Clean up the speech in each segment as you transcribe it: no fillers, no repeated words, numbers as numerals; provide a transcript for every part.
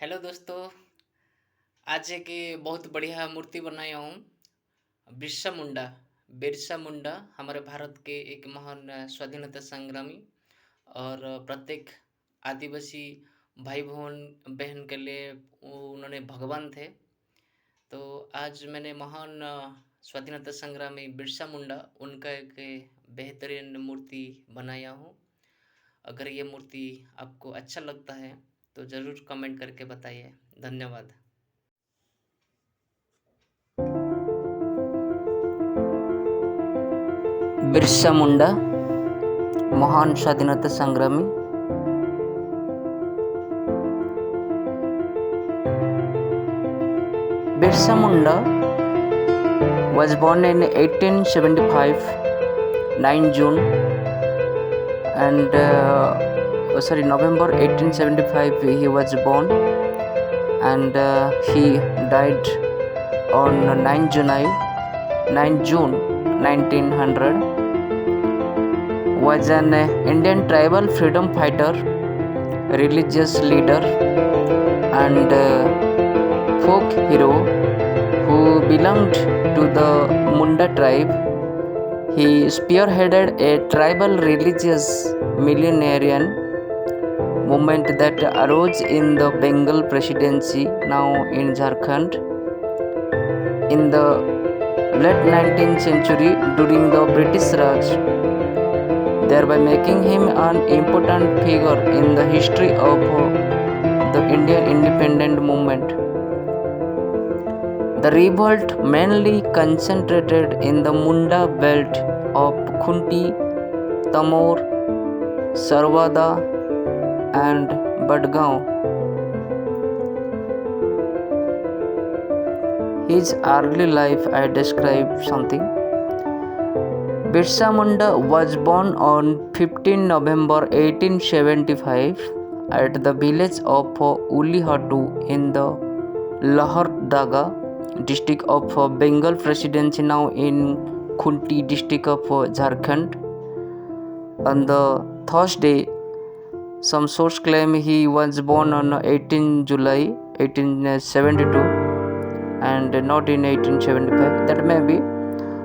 Hello दोस्तों। आज एक ये बहुत बढ़िया मूर्ति बनाया हूँ। बिरसा मुंडा। बिरसा मुंडा हमारे भारत के एक महान स्वाधीनता संग्रामी और प्रत्येक आदिवासी भाई बहन बहन के लिए उन्होंने भगवान थे। तो आज मैंने महान स्वाधीनता संग्रामी बिरसा मुंडा उनका एक बेहतरीन मूर्ति बनाया हूँ। अगर ये मूर्ति आपको अच्छा लगता है तो ज़रूर कमेंट करके बताइए। धन्यवाद। बिरसा मुंडा महान स्वाधीनता संग्रामी। Birsa Munda was born in 1875, 9 June, and November 1875 he was born, and he died on 9 June 1900. Was an Indian tribal freedom fighter, religious leader, and folk hero who belonged to the Munda tribe. He spearheaded a tribal religious millenarian movement that arose in the Bengal Presidency, now in Jharkhand, in the late 19th century during the British Raj, thereby making him an important figure in the history of the Indian independent movement. The revolt mainly concentrated in the Munda belt of Khunti, Tamor, Sarvada, and Badgaon. His early life I describe something. Birsa Munda was born on 15 November 1875 at the village of Ulihatu in the Lahardaga district of Bengal Presidency, now in Khunti district of Jharkhand. On the Thursday, some sources claim he was born on 18 July 1872 and not in 1875. That may be,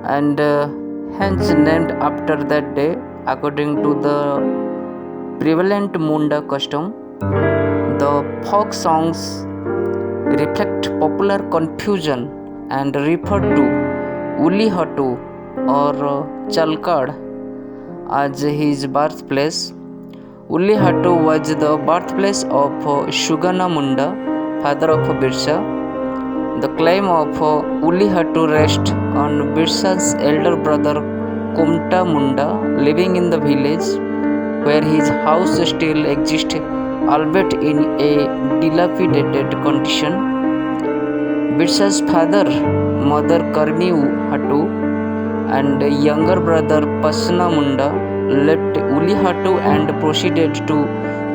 and hence named after that day according to the prevalent Munda custom. The folk songs reflect popular confusion and refer to Ulihatu or Chalkad as his birthplace. Ulihatu was the birthplace of Shugana Munda, father of Birsa. The claim of Ulihatu rests on Birsa's elder brother Kumta Munda, living in the village, where his house still exists, albeit in a dilapidated condition. Birsa's father, mother Karmi Hatu, and younger brother Pasna Munda left Ulihatu and proceeded to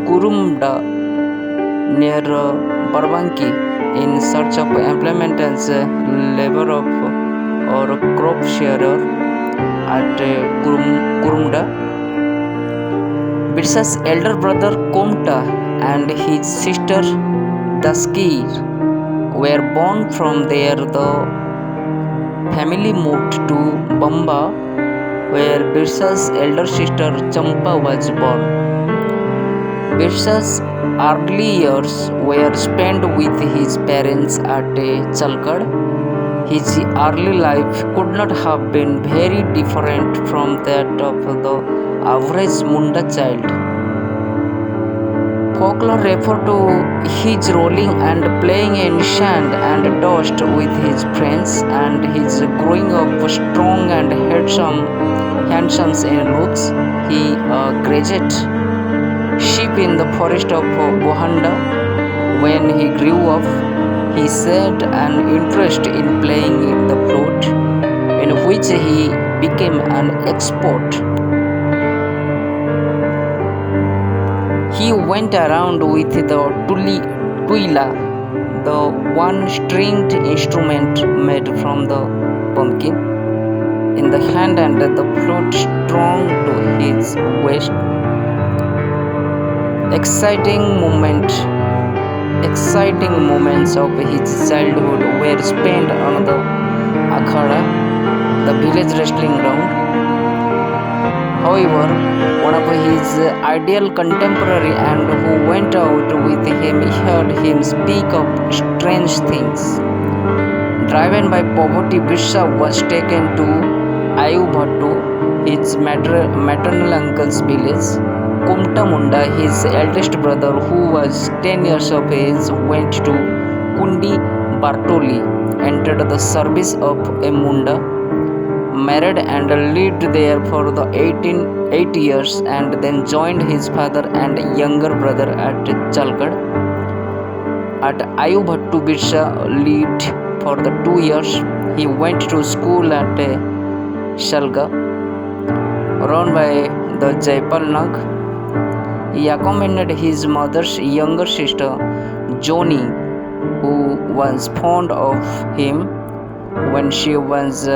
Kurumda near Barbanki in search of employment as a laborer or crop shearer at Kurumda. Birsa's elder brother Komta and his sister Daskir were born. From there, the family moved to Bamba, where Birsa's elder sister Champa was born. Birsa's early years were spent with his parents at Chalkad. His early life could not have been very different from that of the average Munda child. Folklore refer to his rolling and playing in sand and dust with his friends, and his growing up strong and handsome in looks. He grazed sheep in the forest of Bohanda. When he grew up, he showed an interest in playing the flute, in which he became an expert. He went around with the tuila, the one-stringed instrument made from the pumpkin, in the hand, and the flute strung to his waist. Exciting moment exciting moments of his childhood were spent on the Akhada, the village wrestling ground. However, one of his ideal contemporary and who went out with him heard him speak of strange things. Driven by poverty, Birsa was taken to Ayubhattu, his maternal uncle's village. Kumta Munda, his eldest brother, who was 10 years of age, went to Kundi Bartoli, entered the service of a Munda, married and lived there for the 8 years, and then joined his father and younger brother at Chalgad. At Ayubhattu, Birsa lived for the 2 years. He went to school at Shalga, run by the Jaipal Nag. He accompanied his mother's younger sister, Joni, who was fond of him. When she was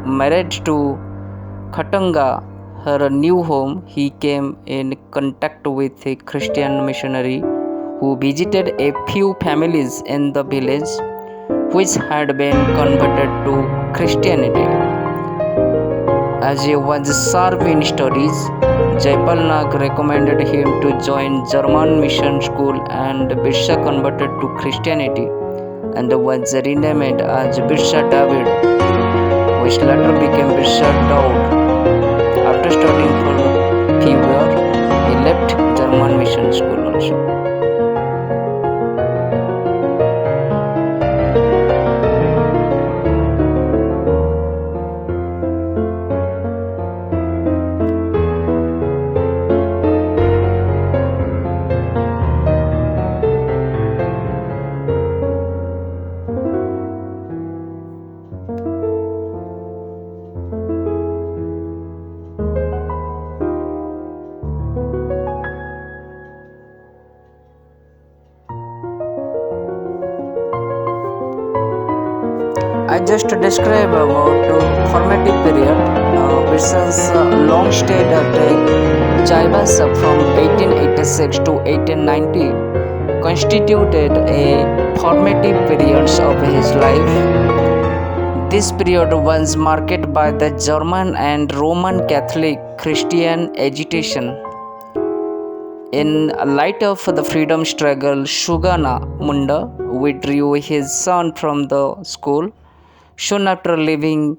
married to Khatanga, her new home, he came in contact with a Christian missionary who visited a few families in the village which had been converted to Christianity. As he was sharp in studies, Jaipal Nag recommended him to join German mission school, and Birsa converted to Christianity and was renamed as Birsa David, which later became Birsa Daud. After studying for a few years, he left German mission school also. I just described about formative period. Birsa's long stay at Chaibasa from 1886 to 1890 constituted a formative periods of his life. This period was marked by the German and Roman Catholic Christian agitation. In light of the freedom struggle, Sugana Munda withdrew his son from the school. Soon after leaving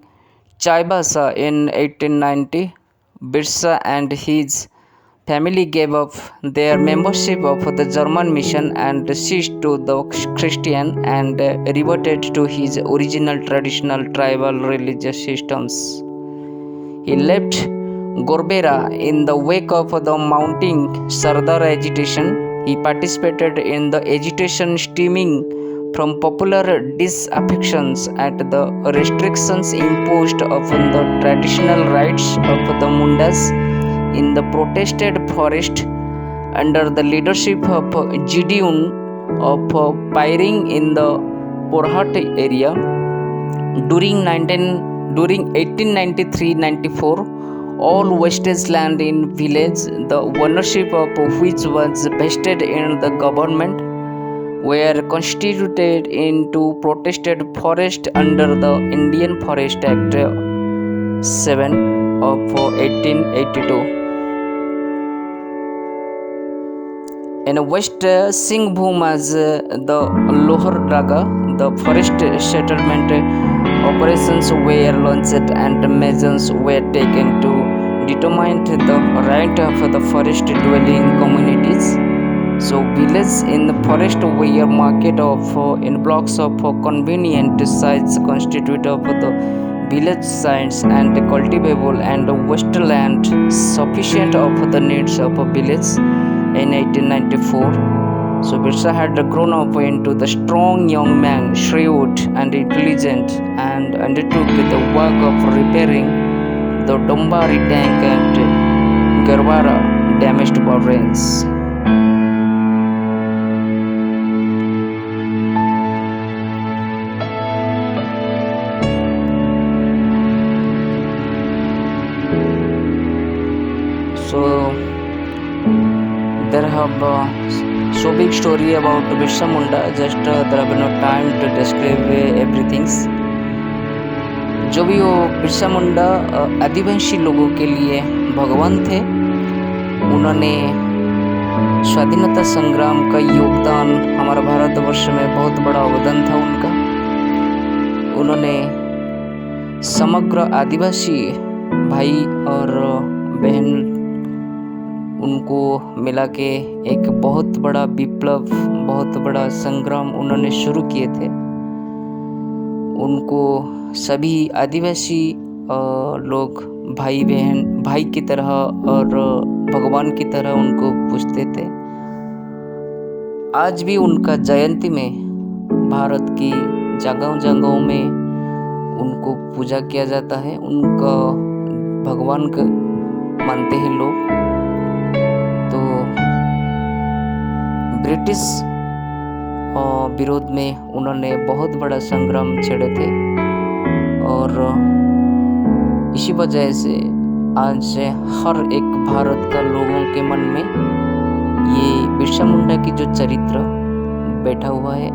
Chaibasa in 1890, Birsa and his family gave up their membership of the German mission and ceased to the Christian and reverted to his original traditional tribal religious systems. He left Gorbera in the wake of the mounting Sardar agitation. He participated in the agitation stemming from popular disaffections at the restrictions imposed upon the traditional rights of the Mundas in the protested forest under the leadership of Gideon of Piring in the Porhat area. During 1893-94, all wastage land in village, the ownership of which was vested in the government, were constituted into protected forest under the Indian Forest Act 7 of 1882. In West Singhbhum as the Lohardaga, the forest settlement operations were launched and measures were taken to determine the right of the forest dwelling communities. So villages in the forest were marked off in blocks of convenient size constitute of the village sites and cultivable and wasteland sufficient of the needs of a village. In 1894, so Birsa had grown up into the strong young man, shrewd and intelligent, and undertook the work of repairing the Dombari tank at Garwara damaged by rains. So there have so big story about Birsa Munda. Just there have no time to describe everything. जो भी वो बिरसा मुंडा आदिवासी लोगों के लिए भगवान थे। उन्होंने स्वाधीनता संग्राम का योगदान, हमारा भारतवर्ष में बहुत बड़ा अवदान था उनका। उन्होंने समग्र आदिवासी भाई और बहन उनको मिला के एक बहुत बड़ा विप्लव, बहुत बड़ा संग्राम उन्होंने शुरू किए थे। उनको सभी आदिवासी लोग भाई की तरह और भगवान की तरह उनको पूजते थे। आज भी उनका जयंती में भारत की जगहों में उनको पूजा किया जाता है। उनका भगवान को मानते हैं लोग। तो ब्रिटिश विरोध में उन्होंने बहुत बड़ा संग्राम छेड़े थे और इसी वजह से आज हर एक भारत का लोगों के मन में ये बिरसा मुंडा की जो चरित्र बैठा हुआ है।